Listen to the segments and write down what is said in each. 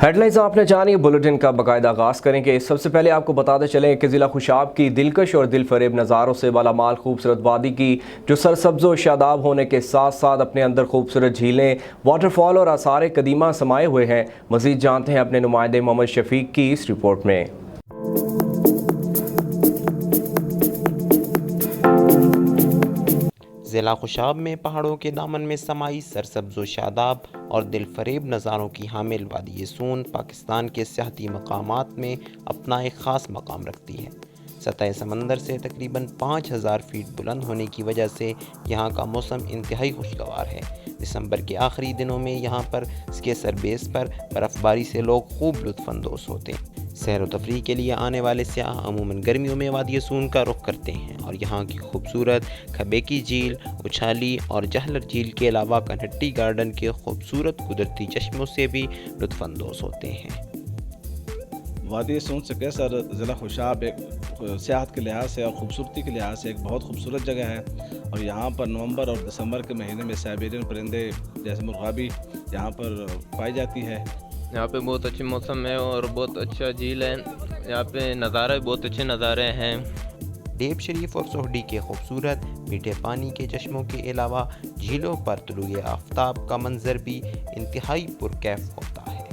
Headlines आपने जानी, bulletin का बाकायदा आगाज़ करेंगे। सबसे पहले आपको बताते चलें कि ज़िला खुशाब की दिलकश और दिलफरेब नज़ारों से मालामाल खूबसूरत वादी की जो सरसब्ज़ व शादाब होने के साथ साथ अपने अंदर खूबसूरत झीलें, वाटरफॉल और आसार कदीमा समाये हुए हैं। मज़ीद जानते हैं अपने नुमाइंदे मोहम्मद शफीक की इस रिपोर्ट में। ज़िला खुशाब में पहाड़ों के दामन में समाई सरसब्ज़ व शादाब और दिलफरेब नज़ारों की हामिल वादी सून पाकिस्तान के सियाहती मकामात में अपना एक ख़ास मकाम रखती है। सतह समंदर से तकरीबन 5000 फीट बुलंद होने की वजह से यहाँ का मौसम इंतहाई खुशगवार है। दिसंबर के आखिरी दिनों में यहाँ पर इसके सरबेस पर बर्फ़बारी से लोग खूब लुत्फ़अंदोज़ होते हैं। सैर व तफरीह के लिए आने वाले सियाह अमूमन गर्मियों में वादी सून का रुख करते हैं और यहाँ की खूबसूरत खबेकी झील, उछाली और जहलर झील के अलावा कनहट्टी गार्डन के खूबसूरत कुदरती चश्मों से भी लुत्फ़अंदोज़ होते हैं। वादी सून से कैसर ज़िला खुशाब एक सियाहत के लिहाज से और ख़ूबसूरती के लिहाज से एक बहुत खूबसूरत जगह है और यहाँ पर नवंबर और दिसंबर के महीने में साइबेरियन परिंदे जैसे मुर्गाबी यहाँ पर पाई जाती है। यहाँ पे बहुत अच्छी मौसम है और बहुत अच्छा झील है। यहाँ पे नज़ारे बहुत अच्छे नज़ारे हैं। डेब शरीफ और सोहडी के खूबसूरत मीठे पानी के चश्मों के अलावा झीलों पर तुलुए आफ्ताब का मंजर भी इंतहाई पुरकैफ होता है।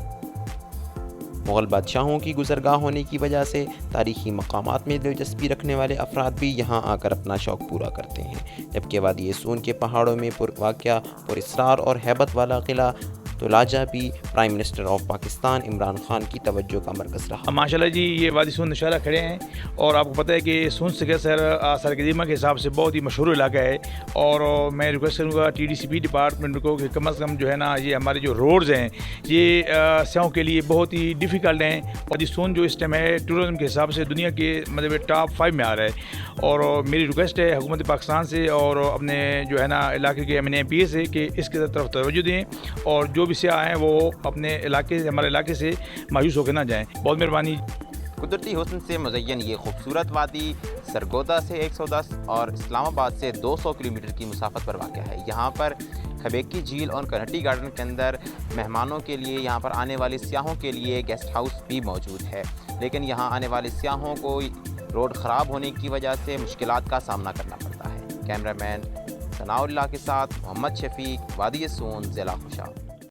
मुग़ल बादशाहों की गुज़रगाह होने की वजह से तारीख़ी मकामात में दिलचस्पी रखने वाले अफराद भी यहाँ आकर अपना शौक़ पूरा करते हैं। जबकि वादी सून के पहाड़ों में पुरवाक़या, पुरस्रार और हैबत वाला किला तुलाजा भी prime minister of Pakistan Imran Khan की तवज्जो का मरकज़ रहा। माशाल्लाह जी, ये वादी सून नौशहरा खड़े हैं और आपको पता है कि सून से कैसर आसार कदीमा के हिसाब से बहुत ही मशहूर इलाका है और मैं रिक्वेस्ट करूँगा TDCP डिपार्टमेंट को कि कम से कम जो है ना, ये हमारे जो रोड्स हैं ये सियाहों के लिए बहुत ही डिफ़िकल्ट हैं। वादी सून जो इस टाइम है टूरिज़म के हिसाब से दुनिया के मतलब टॉप 5 में आ रहा है और मेरी रिक्वेस्ट है हुकूमत पाकिस्तान से और अपने जो है ना इलाके के MNA से कि इसके तरफ तवज्जो दें और जो भी सियाह हैं वो अपने इलाके से, हमारे इलाके से मायूस होकर ना जाएं। बहुत मेहरबानी। कुदरती हुस्न से मुज़य्यन ये खूबसूरत वादी सरगोदा से 110 और इस्लामाबाद से 200 किलोमीटर की मुसाफत पर वाक़ है। यहाँ पर खबेकी झील और कनहट्टी गार्डन के अंदर मेहमानों के लिए, यहाँ पर आने वाले सियाहों के लिए गेस्ट हाउस भी मौजूद है। लेकिन यहाँ आने वाले सियाहों को रोड ख़राब होने की वजह से मुश्किलात का सामना करना पड़ता है। कैमरामैन सनाउल्लाह के साथ मोहम्मद शफीक, वादी सून, ज़िला खुशाब।